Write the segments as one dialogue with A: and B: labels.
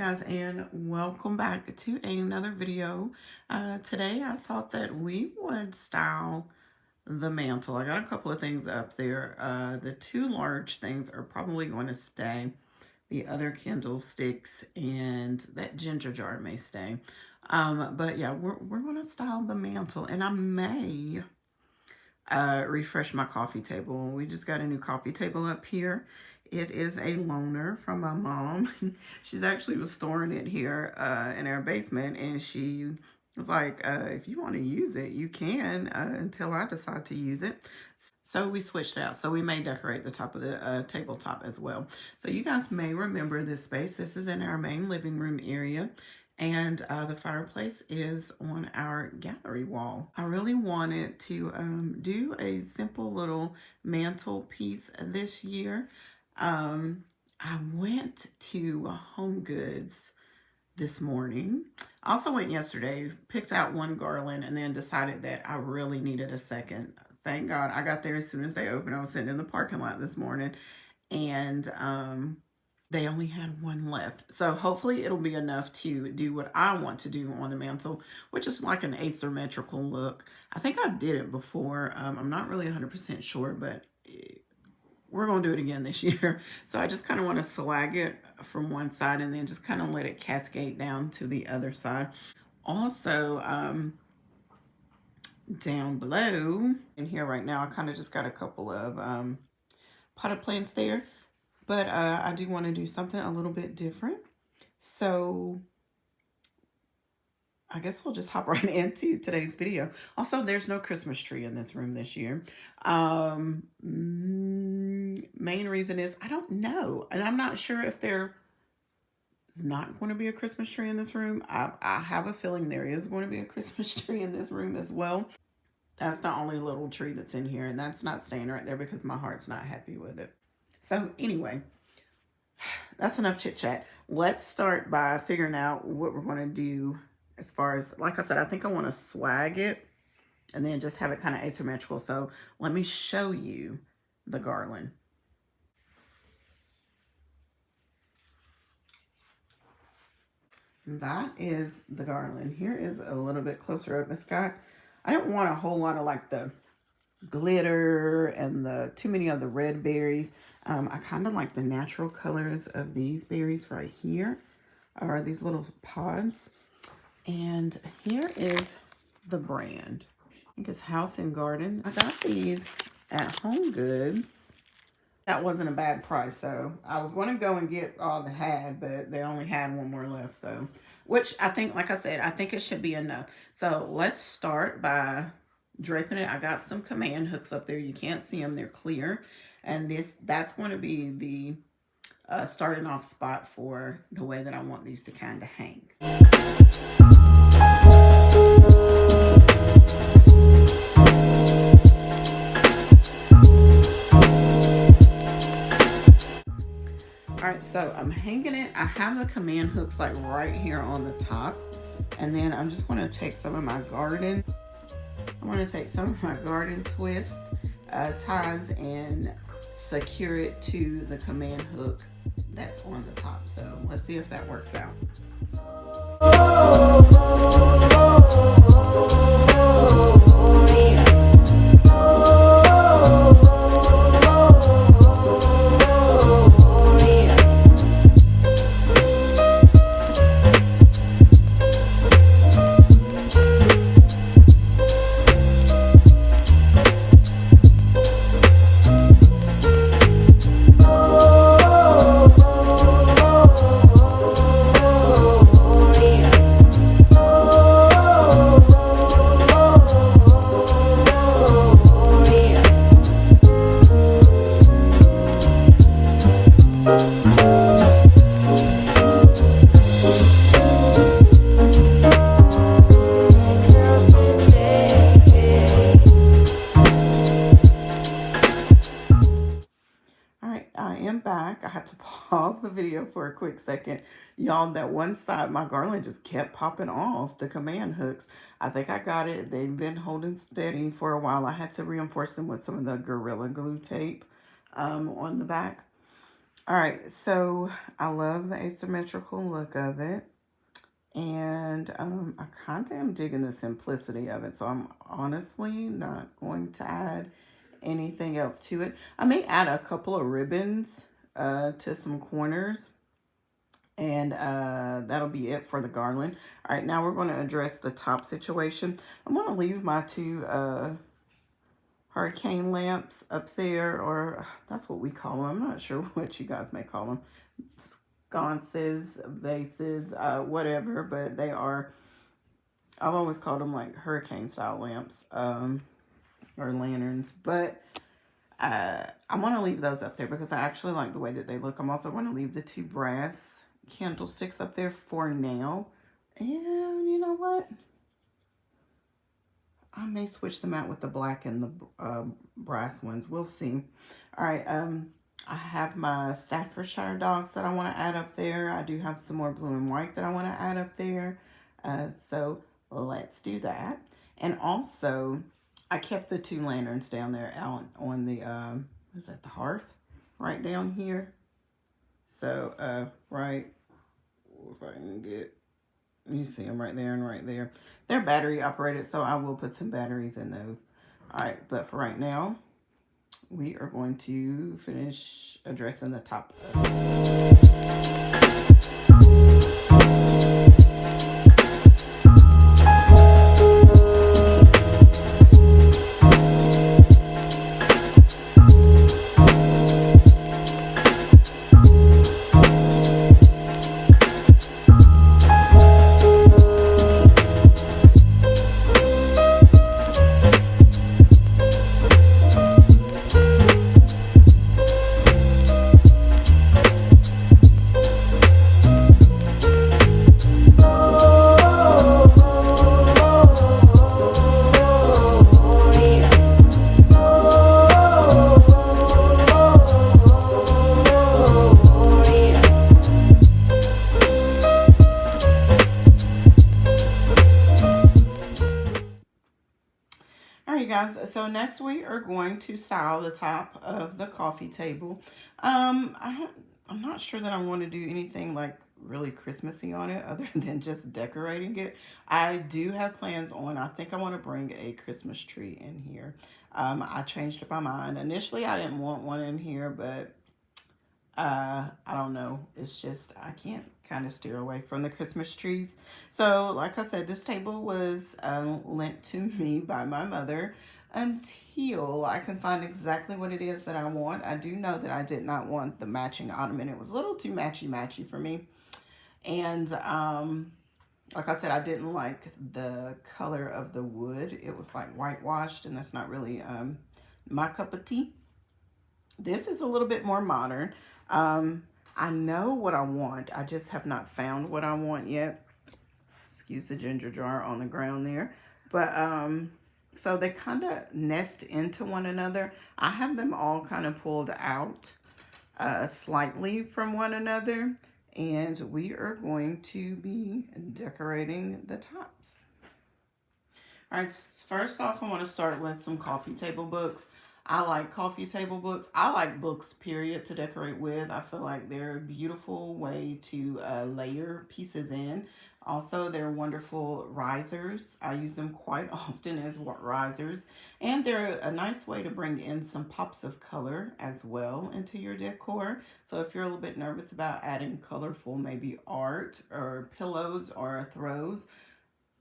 A: guys, and welcome back to another video. Today I thought that we would style the mantle. I got a couple of things up there. The two large things are probably going to stay. The other candlesticks and that ginger jar may stay. But yeah, we're going to style the mantle, and I may refresh my coffee table. We just got a new coffee table up here. It is a loaner from my mom. She's actually was storing it here in our basement, and she was like, if you want to use it, you can until I decide to use it. So we switched it out. So we may decorate the top of the tabletop as well. So you guys may remember this space. This is in our main living room area. And the fireplace is on our gallery wall. I really wanted to do a simple little mantle piece this year. I went to Home Goods this morning. I also went yesterday, picked out one garland, and then decided that I really needed a second. Thank God I got there as soon as they opened. I was sitting in the parking lot this morning, and they only had one left. So hopefully it'll be enough to do what I want to do on the mantle, which is like an asymmetrical look. I think I did it before. I'm not really 100% sure, but we're going to do it again this year. So I just kind of want to swag it from one side and then just kind of let it cascade down to the other side. Also, down below in here right now, I kind of just got a couple of potted plants there. But I do want to do something a little bit different. So I guess we'll just hop right into today's video. Also, there's no Christmas tree in this room this year. Main reason is I don't know. And I'm not sure if there is not going to be a Christmas tree in this room. I have a feeling there is going to be a Christmas tree in this room as well. That's the only little tree that's in here. And that's not staying right there because my heart's not happy with it. So anyway, that's enough chit chat. Let's start by figuring out what we're going to do as far as, like I said, I think I want to swag it and then just have it kind of asymmetrical. So let me show you the garland. That is the garland. Here is a little bit closer up. It's got, I don't want a whole lot of like the glitter and the too many of the red berries. I kind of like the natural colors of these berries right here, or these little pods. And here is the brand. I think it's House and Garden. I got these at Home Goods. That wasn't a bad price, so I was going to go and get all they had, but they only had one more left, so, which I think, like I said, I think it should be enough. So let's start by draping it. I got some command hooks up there. You can't see them, they're clear. And that's going to be the starting off spot for the way that I want these to kind of hang. All right, so I'm hanging it. I have the command hooks like right here on the top. And then I'm just going to take some of my garden. I'm going to take some of my garden twist ties and secure it to the command hook that's on the top. So let's see if that works out. Back. I had to pause the video for a quick second. Y'all, that one side, my garland just kept popping off the command hooks. I think I got it. They've been holding steady for a while. I had to reinforce them with some of the Gorilla Glue tape on the back. All right, so I love the asymmetrical look of it. And I kind of am digging the simplicity of it. So I'm honestly not going to add anything else to it. I may add a couple of ribbons to some corners. And that'll be it for the garland. All right, now we're going to address the top situation. I'm going to leave my two hurricane lamps up there, or that's what we call them. I'm not sure what you guys may call them. Sconces, vases, whatever, but they are, I've always called them like hurricane style lamps or lanterns, but I want to leave those up there because I actually like the way that they look. I'm also going to leave the two brass candlesticks up there for now, and you know what? I may switch them out with the black and the brass ones. We'll see. All right, I have my Staffordshire dogs that I want to add up there. I do have some more blue and white that I want to add up there. So let's do that. And also, I kept the two lanterns down there out on the, is that the hearth? Right down here. So, right, if I can get, you see them right there and right there. They're battery operated, so I will put some batteries in those. All right, but for right now, we are going to finish addressing the top. Guys, so next we are going to style the top of the coffee table. I'm not sure that I want to do anything like really Christmassy on it other than just decorating it. I do have plans on, I think I want to bring a Christmas tree in here. I changed my mind. Initially I didn't want one in here, but I don't know. It's just, I can't kind of steer away from the Christmas trees. So, like I said, this table was lent to me by my mother until I can find exactly what it is that I want. I do know that I did not want the matching ottoman. It was a little too matchy-matchy for me. And, like I said, I didn't like the color of the wood. It was like whitewashed, and that's not really my cup of tea. This is a little bit more modern. I know what I want. I just have not found what I want yet. Excuse the ginger jar on the ground there. But, so they kind of nest into one another. I have them all kind of pulled out slightly from one another. And we are going to be decorating the tops. All right, first off, I want to start with some coffee table books. I like coffee table books. I like books, period, to decorate with. I feel like they're a beautiful way to layer pieces in. Also, they're wonderful risers. I use them quite often as risers. And they're a nice way to bring in some pops of color as well into your decor. So if you're a little bit nervous about adding colorful, maybe art or pillows or throws,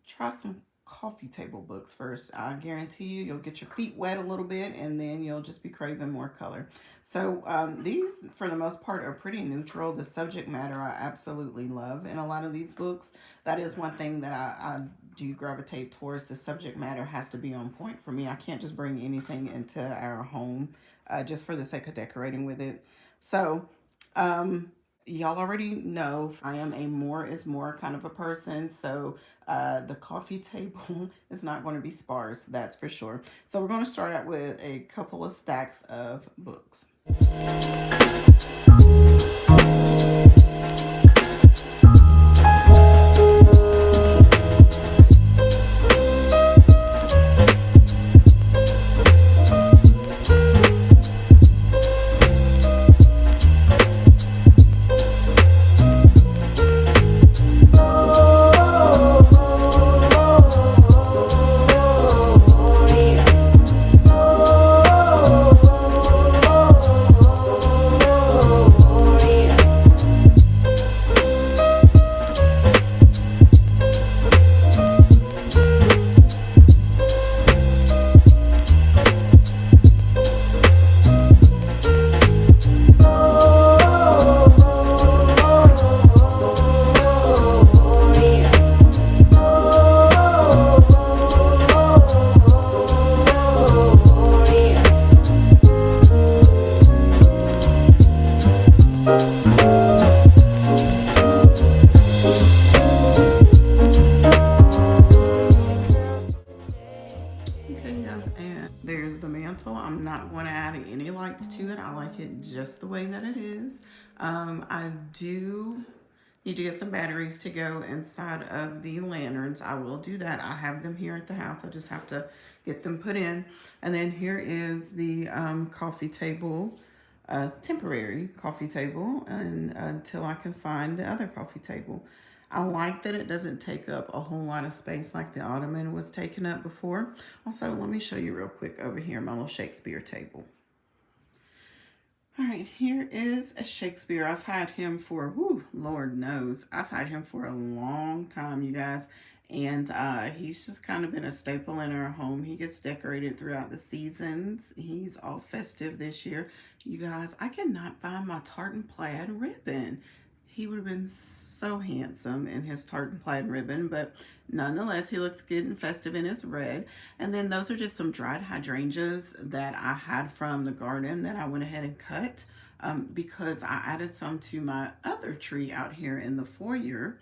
A: try some coffee table books first. I guarantee you'll get your feet wet a little bit, and then you'll just be craving more color. So these, for the most part, are pretty neutral. The subject matter I absolutely love in a lot of these books. That is one thing that I do gravitate towards. The subject matter has to be on point for me. I can't just bring anything into our home just for the sake of decorating with it. So y'all already know I am a more is more kind of a person, so the coffee table is not going to be sparse, that's for sure. So we're going to start out with a couple of stacks of books. mantle. I'm not going to add any lights to it. I like it just the way that it is. I do need to get some batteries to go inside of the lanterns. I will do that. I have them here at the house. I just have to get them put in. And then here is the coffee table, temporary coffee table, and until I can find the other coffee table. I like that it doesn't take up a whole lot of space like the ottoman was taking up before. Also, let me show you real quick over here my little Shakespeare table. All right, here is a Shakespeare. I've had him for, whew, Lord knows, I've had him for a long time, you guys. And he's just kind of been a staple in our home. He gets decorated throughout the seasons. He's all festive this year. You guys, I cannot find my tartan plaid ribbon. He would have been so handsome in his tartan plaid ribbon, but nonetheless, he looks good and festive in his red. And then those are just some dried hydrangeas that I had from the garden that I went ahead and cut because I added some to my other tree out here in the foyer.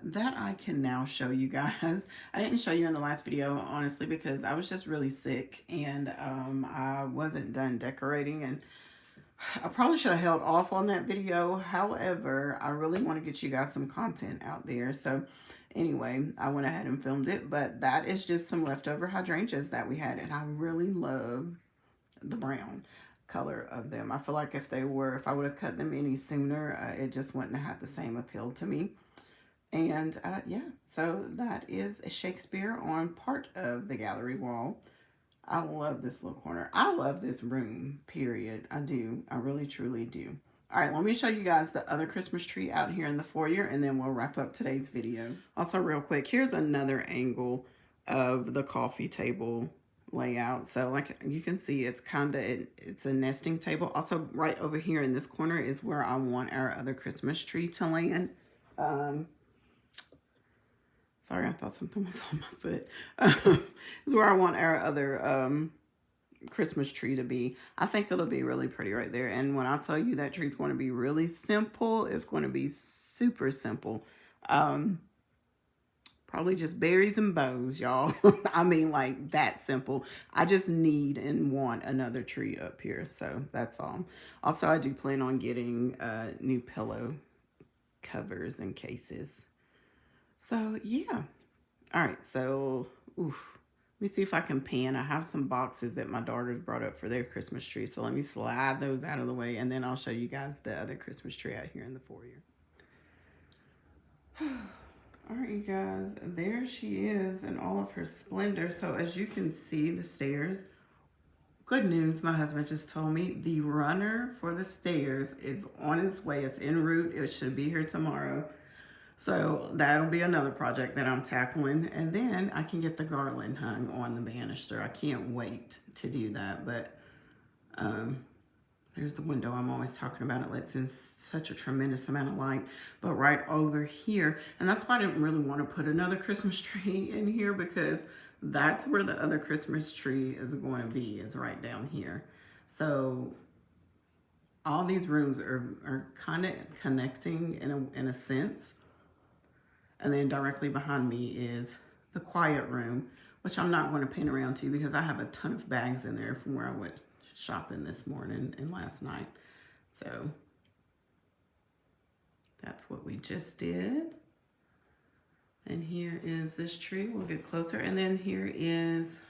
A: That I can now show you guys. I didn't show you in the last video, honestly, because I was just really sick and I wasn't done decorating, and I probably should have held off on that video. However, I really want to get you guys some content out there. So anyway, I went ahead and filmed it, but that is just some leftover hydrangeas that we had, and I really love the brown color of them. I feel like if I would have cut them any sooner, it just wouldn't have had the same appeal to me. And yeah, so that is a Shakespeare on part of the gallery wall. I love this little corner. I love this room, period. I do. I really, truly do. All right, let me show you guys the other Christmas tree out here in the foyer, and then we'll wrap up today's video. Also, real quick, here's another angle of the coffee table layout. So like you can see, it's a nesting table. Also, right over here in this corner is where I want our other Christmas tree to land. Sorry, I thought something was on my foot. Is where I want our other Christmas tree to be. I think it'll be really pretty right there. And when I tell you that tree's going to be really simple, it's going to be super simple. Probably just berries and bows, y'all. I mean, like that simple. I just need and want another tree up here. So that's all. Also, I do plan on getting new pillow covers and cases. So yeah. All right, so let me see if I can pan. I have some boxes that my daughters brought up for their Christmas tree, so let me slide those out of the way, and then I'll show you guys the other Christmas tree out here in the foyer. All right, you guys, there she is in all of her splendor. So as you can see, the stairs, good news, my husband just told me the runner for the stairs is on its way. It's en route. It should be here tomorrow. So that'll be another project that I'm tackling. And then I can get the garland hung on the banister. I can't wait to do that. But there's the window I'm always talking about. It lets in such a tremendous amount of light. But right over here, and that's why I didn't really want to put another Christmas tree in here, because that's where the other Christmas tree is going to be, is right down here. So all these rooms are kind of connecting in a sense. And then directly behind me is the quiet room, which I'm not going to pan around to because I have a ton of bags in there from where I went shopping this morning and last night. So that's what we just did. And here is this tree. We'll get closer. And then here's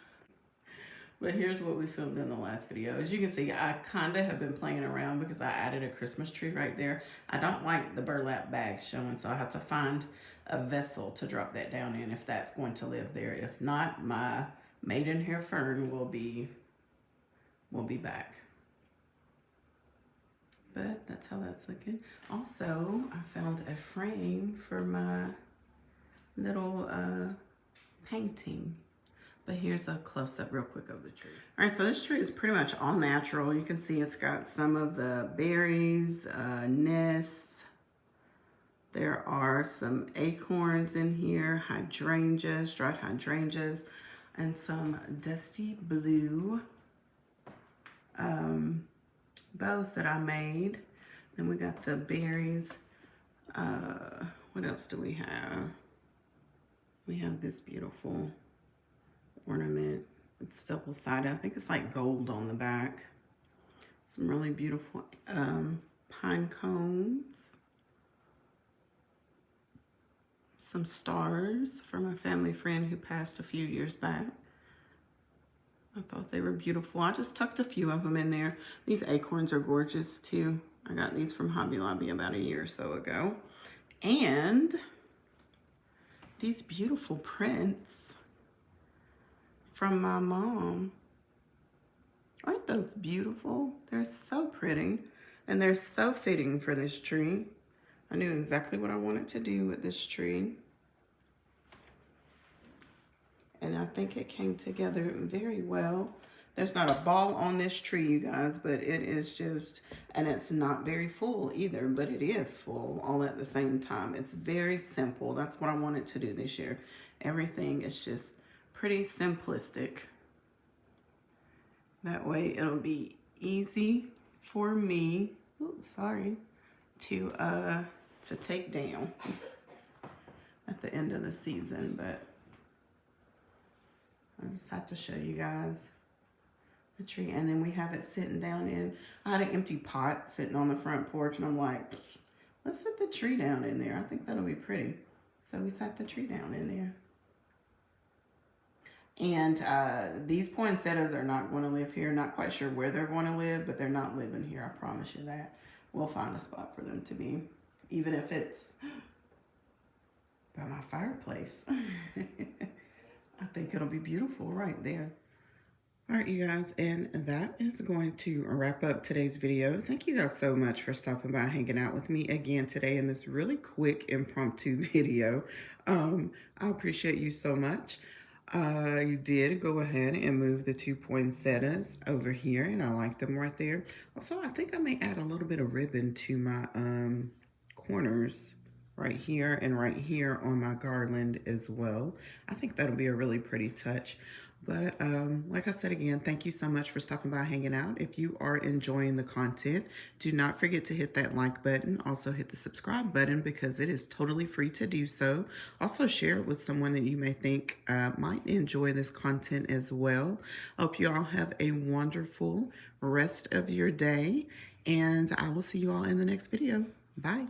A: what we filmed in the last video. As you can see, I kind of have been playing around because I added a Christmas tree right there. I don't like the burlap bag showing, so I have to find a vessel to drop that down in if that's going to live there. If not, my maidenhair fern will be back. But that's how that's looking. Also, I found a frame for my little painting. But here's a close-up real quick of the tree. All right, so this tree is pretty much all natural. You can see it's got some of the berries, nests. There are some acorns in here, hydrangeas, dried hydrangeas, and some dusty blue bows that I made. Then we got the berries. What else do we have? We have this beautiful ornament It's double-sided. I think it's like gold on the back. Some really beautiful pine cones. Some stars from a family friend who passed a few years back. I thought they were beautiful. I just tucked a few of them in there. These acorns are gorgeous too. I got these from Hobby Lobby about a year or so ago. And these beautiful prints from my mom. Aren't those beautiful? They're so pretty and they're so fitting for this tree. I knew exactly what I wanted to do with this tree. And I think it came together very well. There's not a ball on this tree, you guys, but it is just, and it's not very full either, but it is full all at the same time. It's very simple. That's what I wanted to do this year. Everything is just pretty simplistic. That way it'll be easy for me, oops, sorry, to take down at the end of the season, but I just have to show you guys the tree. And then we have it sitting down in, I had an empty pot sitting on the front porch and I'm like, let's set the tree down in there. I think that'll be pretty. So we set the tree down in there. And these poinsettias are not going to live here. Not quite sure where they're going to live, but they're not living here. I promise you that. We'll find a spot for them to be, even if it's by my fireplace. I think it'll be beautiful right there. All right, you guys, and that is going to wrap up today's video. Thank you guys so much for stopping by, hanging out with me again today in this really quick impromptu video. I appreciate you so much. You did go ahead and move the 2 poinsettias over here, and I like them right there. Also, I think I may add a little bit of ribbon to my corners right here and right here on my garland as well. I think that'll be a really pretty touch. But like I said again, thank you so much for stopping by, hanging out. If you are enjoying the content, do not forget to hit that like button. Also hit the subscribe button because it is totally free to do so. Also share it with someone that you may think might enjoy this content as well. Hope you all have a wonderful rest of your day, and I will see you all in the next video. Bye.